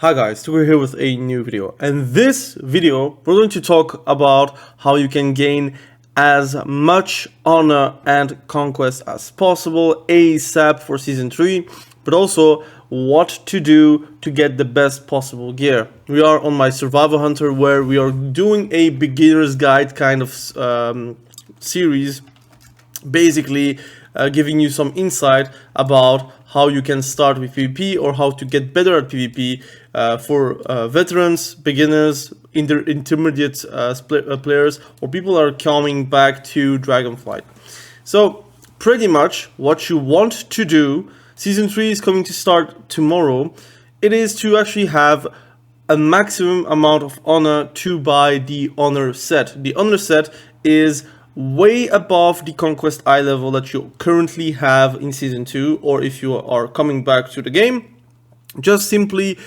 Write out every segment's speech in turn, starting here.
Hi guys, we're here with a new video, and this video we're going to talk about how you can gain as much honor and conquest as possible ASAP for season 3, but also what to do to get the best possible gear. We are on my survival hunter where we are doing a beginner's guide kind of series, basically giving you some insight about how you can start with PvP or how to get better at PvP for veterans, beginners, intermediate players, or people that are coming back to Dragonflight. So pretty much what you want to do, season 3 is coming to start tomorrow, it is to actually have a maximum amount of honor to buy the honor set. The honor set is way above the conquest eye level that you currently have in season 2, or if you are coming back to the game, just simply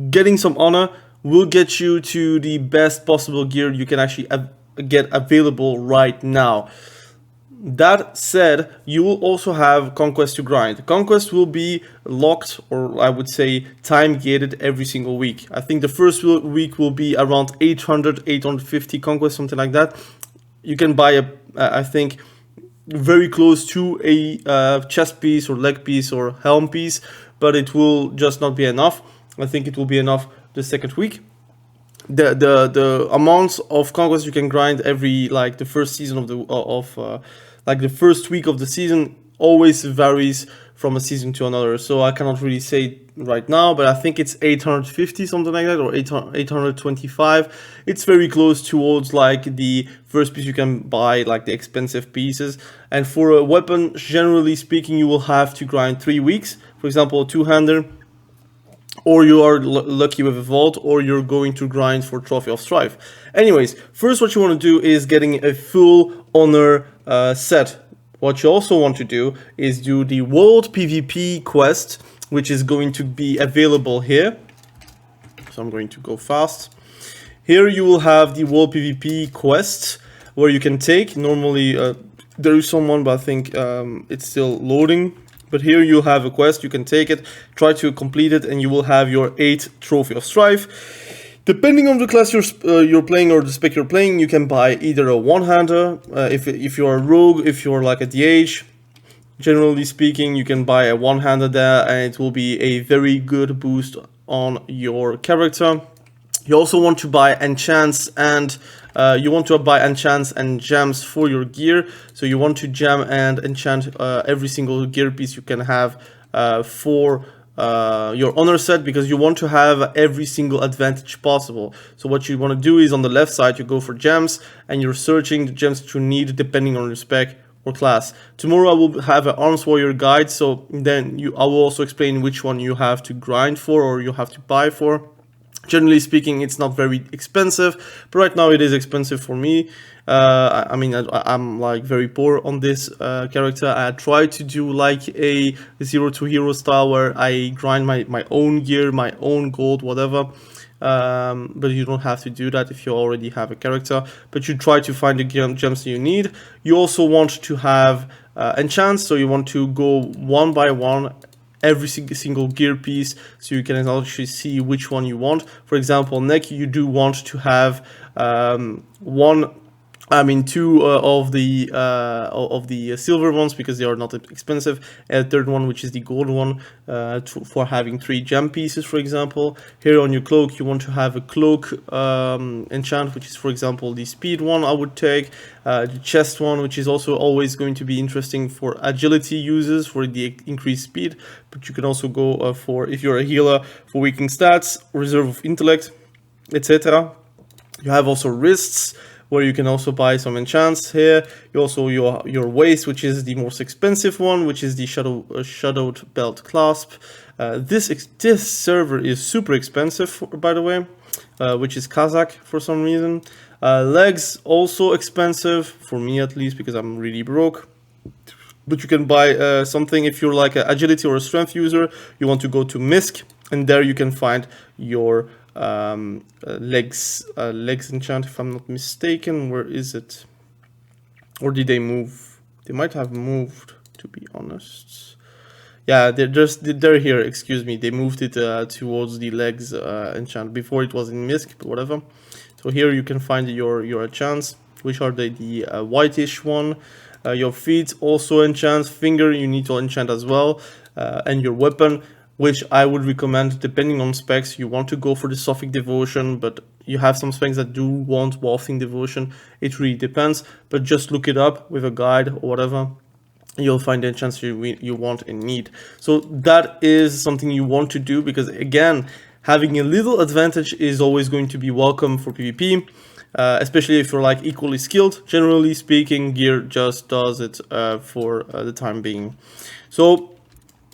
getting some honor will get you to the best possible gear you can actually get available right now. That said, you will also have conquest to grind. Conquest will be locked, or I would say time gated, every single week. I think the first week will be around 800, 850 conquest, something like that. You can buy I think, very close to a chest piece or leg piece or helm piece, but it will just not be enough. I think it will be enough the second week. The amounts of conquest you can grind every, like, the first season of the first week of the season always varies from a season to another, so I cannot really say right now, but I think it's 850, something like that, or 825. It's very close towards like the first piece you can buy, like the expensive pieces. And for a weapon, generally speaking, you will have to grind 3 weeks. For example, a two-hander, or you are lucky with a vault, or you're going to grind for Trophy of Strife. Anyways, first what you want to do is getting a full honor set. What you also want to do is do the World PvP quest, which is going to be available here. So I'm going to go fast. Here you will have the World PvP quest where you can take. Normally there is someone, but I think it's still loading. But here you have a quest, you can take it, try to complete it, and you will have your 8th Trophy of Strife. Depending on the class you're playing or the spec you're playing, you can buy either a one-hander, if you're a rogue, if you're like a DH. Generally speaking, you can buy a one-hander there, and it will be a very good boost on your character. You also want to buy enchants and gems for your gear. So you want to gem and enchant every single gear piece you can have for your honor set, because you want to have every single advantage possible. So what you want to do is on the left side you go for gems, and you're searching the gems that you need depending on your spec or class. Tomorrow I will have an arms warrior guide, so then I will also explain which one you have to grind for or you have to buy for. Generally speaking, it's not very expensive, but right now it is expensive for me. I'm like very poor on this character. I try to do like a 0-2 hero style where I grind my own gear, my own gold, whatever. But you don't have to do that if you already have a character. But you try to find the gems you need. You also want to have enchants, so you want to go one by one every single gear piece, so you can actually see which one you want. For example, neck, you do want to have two of the silver ones, because they are not expensive. A third one, which is the gold one, for having 3 gem pieces, for example. Here on your cloak, you want to have a cloak enchant, which is, for example, the speed one I would take. The chest one, which is also always going to be interesting for agility users for the increased speed. But you can also go for, if you're a healer, for weakening stats, reserve of intellect, etc. You have also wrists, where you can also buy some enchants here. You also your waist, which is the most expensive one, which is the shadowed belt clasp. This server is super expensive, by the way, which is Kazakh for some reason. Legs also expensive for me, at least, because I'm really broke. But you can buy something if you're like an agility or a strength user. You want to go to Misk, and there you can find your legs enchant, if I'm not mistaken. Where is it? Or did they move? They might have moved, to be honest. Yeah, they're here. Excuse me. They moved it towards the legs enchant. Before it was in misc, but whatever. So here you can find your enchants, which are the whitish one. Your feet also enchant. Finger you need to enchant as well, and your weapon, which I would recommend depending on specs. You want to go for the Sophic Devotion, but you have some specs that do want Wafting Devotion. It really depends, but just look it up with a guide or whatever. You'll find the enchants you want and need. So that is something you want to do, because again, having a little advantage is always going to be welcome for PvP, especially if you're like equally skilled. Generally speaking, gear just does it for the time being. So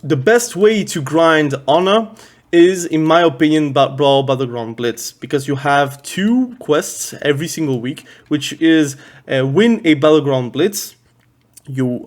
the best way to grind honor is, in my opinion, Brawl Battleground Blitz, because you have 2 quests every single week, which is win a Battleground Blitz. You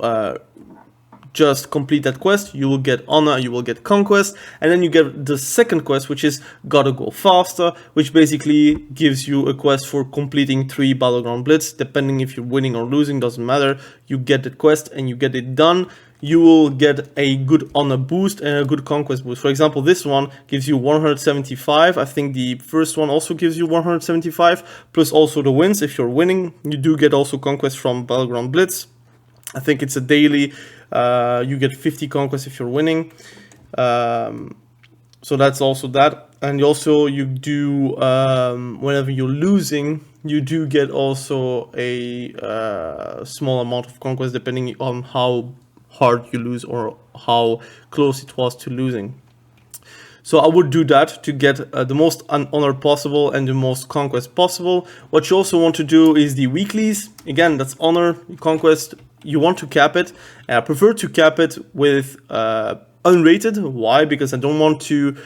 just complete that quest, you will get honor, you will get conquest, and then you get the second quest, which is gotta go faster, which basically gives you a quest for completing 3 Battleground Blitz. Depending if you're winning or losing, doesn't matter. You get the quest and you get it done. You will get a good honor boost and a good conquest boost. For example, this one gives you 175. I think the first one also gives you 175, plus also the wins. If you're winning, you do get also conquest from Battleground Blitz. I think it's a daily. You get 50 conquests if you're winning. So that's also that. And also you do, whenever you're losing, you do get also a small amount of conquest, depending on how hard you lose or how close it was to losing. So I would do that to get the most honor possible and the most conquest possible. What you also want to do is the weeklies. Again, that's honor, conquest. You want to cap it. I prefer to cap it with unrated. Why? Because I don't want to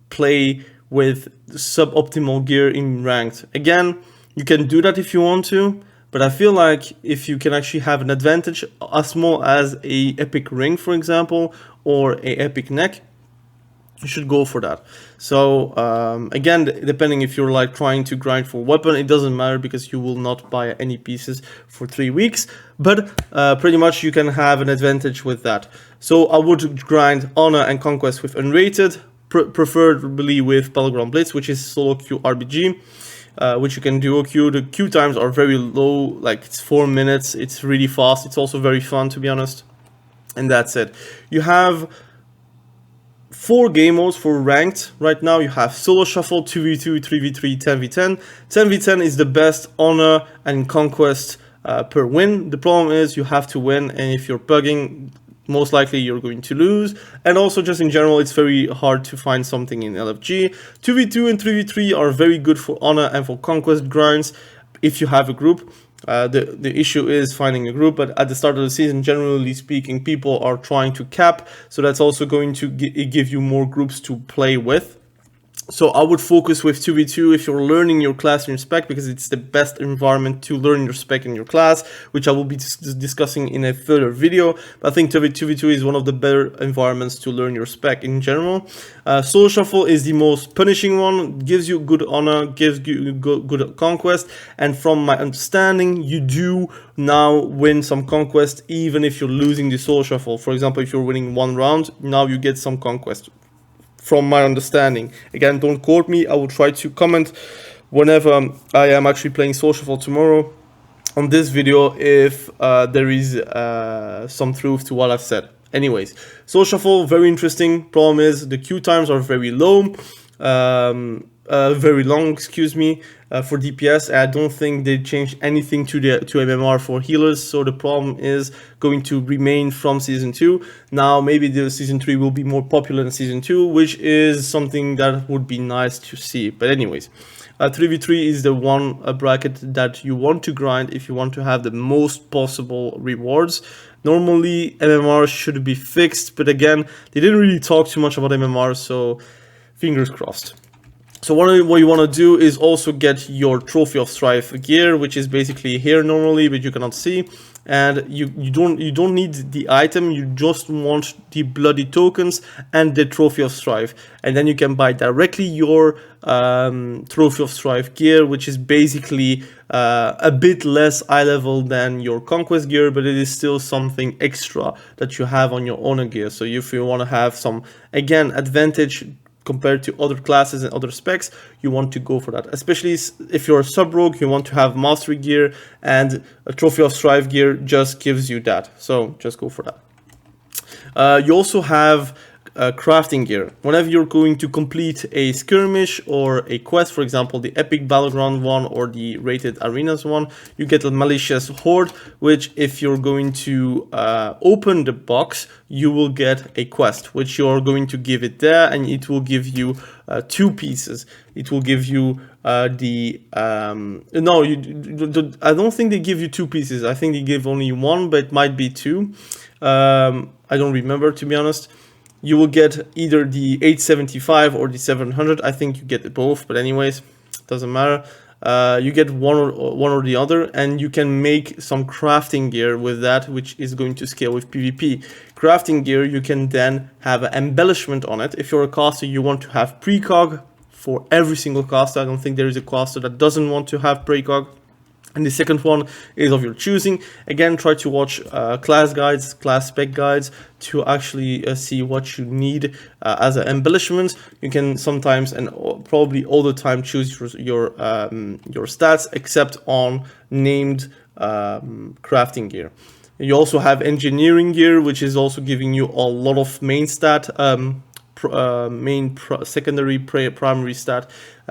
play with suboptimal gear in ranked. Again, you can do that if you want to, but I feel like if you can actually have an advantage as small as a epic ring, for example, or a epic neck, you should go for that. So again, depending if you're like trying to grind for weapon, it doesn't matter, because you will not buy any pieces for 3 weeks, but pretty much you can have an advantage with that. So I would grind honor and conquest with unrated, preferably with Battleground Blitz, which is SOLOQ RBG, which you can duo queue. The queue times are very low, like it's 4 minutes. It's really fast. It's also very fun, to be honest. And that's it. You have 4 game modes for ranked. Right now you have solo shuffle, 2v2, 3v3, 10v10. 10v10 is the best honor and conquest per win. The problem is you have to win, and if you're bugging, most likely you're going to lose. And also just in general, it's very hard to find something in LFG. 2v2 and 3v3 are very good for honor and for conquest grinds if you have a group. The issue is finding a group, but at the start of the season, generally speaking, people are trying to cap, so that's also going to give you more groups to play with. So I would focus with 2v2 if you're learning your class in your spec, because it's the best environment to learn your spec in your class, which I will be discussing in a further video. But I think 2v2 is one of the better environments to learn your spec in general. Solo shuffle is the most punishing one, gives you good honor, gives you good conquest, and from my understanding, you do now win some conquest even if you're losing the solo shuffle. For example, if you're winning 1 round, now you get some conquest. From my understanding, again, don't quote me. I will try to comment whenever I am actually playing Solo Shuffle tomorrow on this video if there is some truth to what I've said. Anyways, Solo Shuffle, very interesting. Problem is the queue times are very low, very long, excuse me, for DPS. I don't think they changed anything to MMR for healers, so the problem is going to remain from season 2. Now maybe the season 3 will be more popular than season 2, which is something that would be nice to see. But anyways, 3v3 is the one bracket that you want to grind if you want to have the most possible rewards. Normally MMR should be fixed, but again, they didn't really talk too much about MMR, so fingers crossed. So what you want to do is also get your Trophy of Strife gear, which is basically here normally, but you cannot see. And you don't need the item, you just want the bloody tokens and the Trophy of Strife, and then you can buy directly your Trophy of Strife gear, which is basically a bit less high level than your conquest gear, but it is still something extra that you have on your honor gear. So if you want to have some, again, advantage compared to other classes and other specs, you want to go for that. Especially if you're a sub-rogue, you want to have mastery gear, and a Trophy of Strife gear just gives you that. So just go for that. You also have crafting gear. Whenever you're going to complete a skirmish or a quest, for example, the epic battleground one or the rated arenas one, you get a malicious horde, which if you're going to open the box, you will get a quest, which you're going to give it there, and it will give you 2 pieces. It will give you I don't think they give you 2 pieces. I think they give only 1, but it might be 2. I don't remember, to be honest. You will get either the 875 or the 700. I think you get both, but anyways, doesn't matter. You get one or the other, and you can make some crafting gear with that, which is going to scale with PvP. Crafting gear, you can then have an embellishment on it. If you're a caster, you want to have precog for every single caster. I don't think there is a caster that doesn't want to have precog. And the second one is of your choosing. Again, try to watch class guides, class spec guides to actually see what you need as an embellishment. You can sometimes and probably all the time choose your stats, except on named crafting gear. You also have engineering gear, which is also giving you a lot of main stat, secondary, primary stat.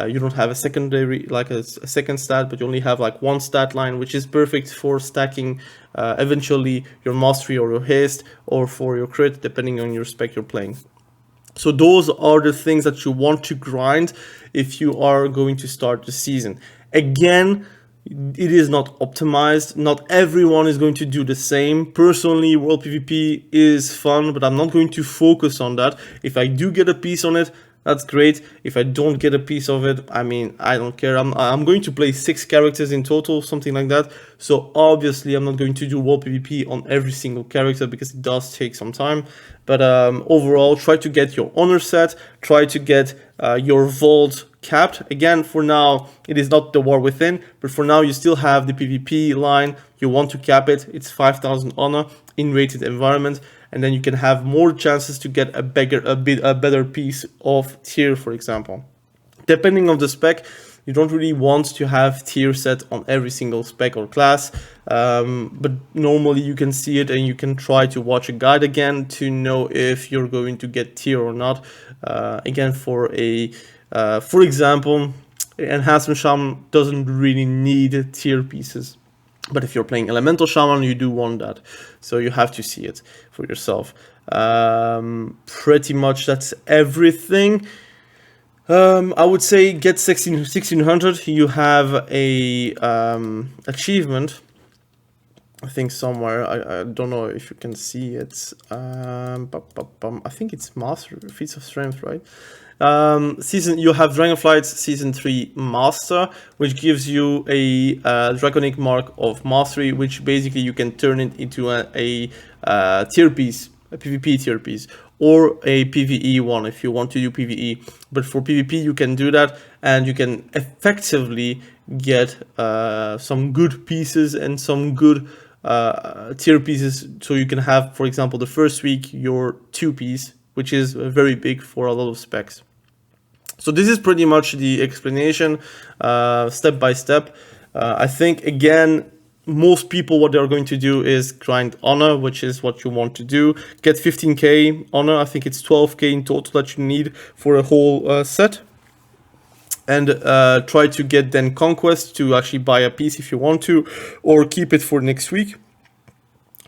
You don't have a secondary, like a second stat, but you only have like 1 stat line, which is perfect for stacking eventually your mastery or your haste, or for your crit, depending on your spec you're playing. So those are the things that you want to grind if you are going to start the season. Again, it is not optimized. Not everyone is going to do the same. Personally, World PvP is fun, but I'm not going to focus on that. If I do get a piece on it, that's great. If I don't get a piece of it, I mean, I don't care. I'm going to play 6 characters in total, something like that. So obviously, I'm not going to do World PvP on every single character because it does take some time. But overall, try to get your honor set. Try to get your vault capped. Again, for now, it is not the War Within, but for now, you still have the PvP line. You want to cap it. It's 5,000 honor in rated environment. And then you can have more chances to get a better piece of tier, for example. Depending on the spec, you don't really want to have tier set on every single spec or class, but normally you can see it and you can try to watch a guide again to know if you're going to get tier or not. Again, for example, enhancement shaman doesn't really need tier pieces. But if you're playing Elemental Shaman, you do want that. So you have to see it for yourself. Pretty much that's everything. I would say get 1600. You have a achievement. I think somewhere. I don't know if you can see it. I think it's Master, Feats of Strength, right? You have Dragonflight Season 3 Master, which gives you a draconic mark of mastery, which basically you can turn it into a tier piece, a PvP tier piece, or a PvE one if you want to do PvE. But for PvP you can do that, and you can effectively get some good pieces and some good tier pieces. So you can have, for example, the first week your 2 piece, which is very big for a lot of specs. So this is pretty much the explanation, step by step. I think, again, most people, what they're going to do is grind honor, which is what you want to do. Get 15k honor. I think it's 12k in total that you need for a whole set. And try to get then conquest to actually buy a piece if you want to, or keep it for next week.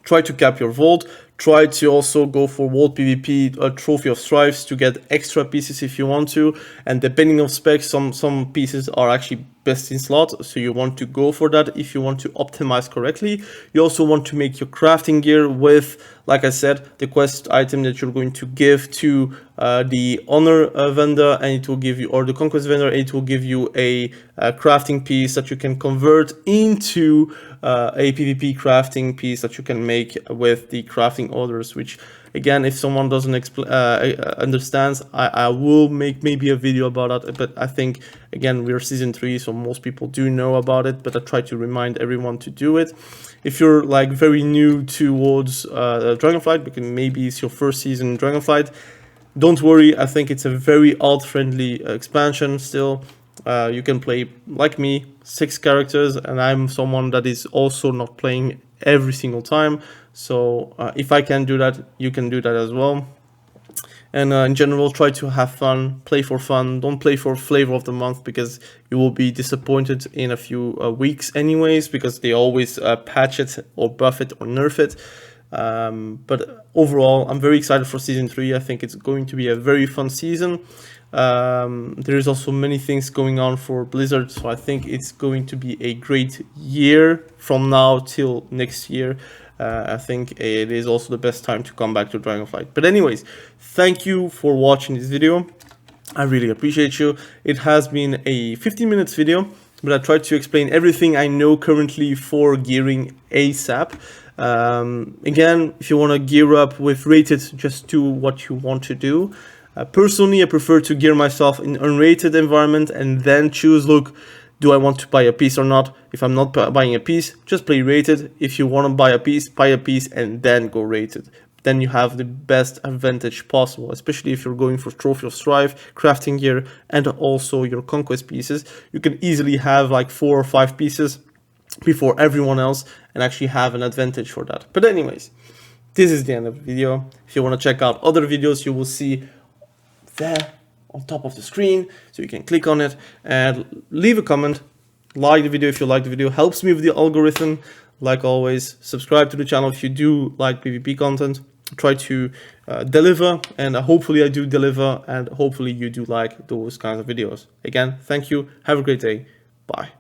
Try to cap your vault. Try to also go for World PvP, a Trophy of Strifes to get extra pieces if you want to. And depending on specs, some pieces are actually best in slot, so you want to go for that if you want to optimize correctly. You also want to make your crafting gear with, like I said, the quest item that you're going to give to the honor vendor, and it will give you, or the conquest vendor, it will give you a crafting piece that you can convert into a PvP crafting piece that you can make with the crafting orders, which again, if someone doesn't understands, I will make maybe a video about that, but I think, again, we're season 3, so most people do know about it, but I try to remind everyone to do it. If you're like very new towards Dragonflight, because maybe it's your first season in Dragonflight, don't worry, I think it's a very alt-friendly expansion still. You can play, like me, 6 characters, and I'm someone that is also not playing every single time, so if I can do that, you can do that as well. And in general, try to have fun, play for fun, don't play for flavor of the month, because you will be disappointed in a few weeks anyways, because they always patch it or buff it or nerf it. But overall, I'm very excited for season 3. I think it's going to be a very fun season. There is also many things going on for Blizzard, so I think it's going to be a great year from now till next year. I think it is also the best time to come back to Dragonflight. But anyways, thank you for watching this video. I really appreciate you. It has been a 15 minutes video, but I tried to explain everything I know currently for gearing ASAP. Again, if you want to gear up with rated, just do what you want to do. Personally, I prefer to gear myself in unrated environment and then choose, look, do I want to buy a piece or not? If I'm not buying a piece, just play rated. If you want to buy a piece and then go rated. Then you have the best advantage possible, especially if you're going for Trophy of Strife, crafting gear, and also your conquest pieces. You can easily have like 4 or 5 pieces before everyone else and actually have an advantage for that. But anyways, this is the end of the video. If you want to check out other videos, you will see there on top of the screen, so you can click on it and leave a comment, like the video if you like the video, helps me with the algorithm. Like always, subscribe to the channel if you do like PvP content. Try to deliver, and hopefully I do deliver, and hopefully you do like those kinds of videos. Again, thank you, have a great day, bye.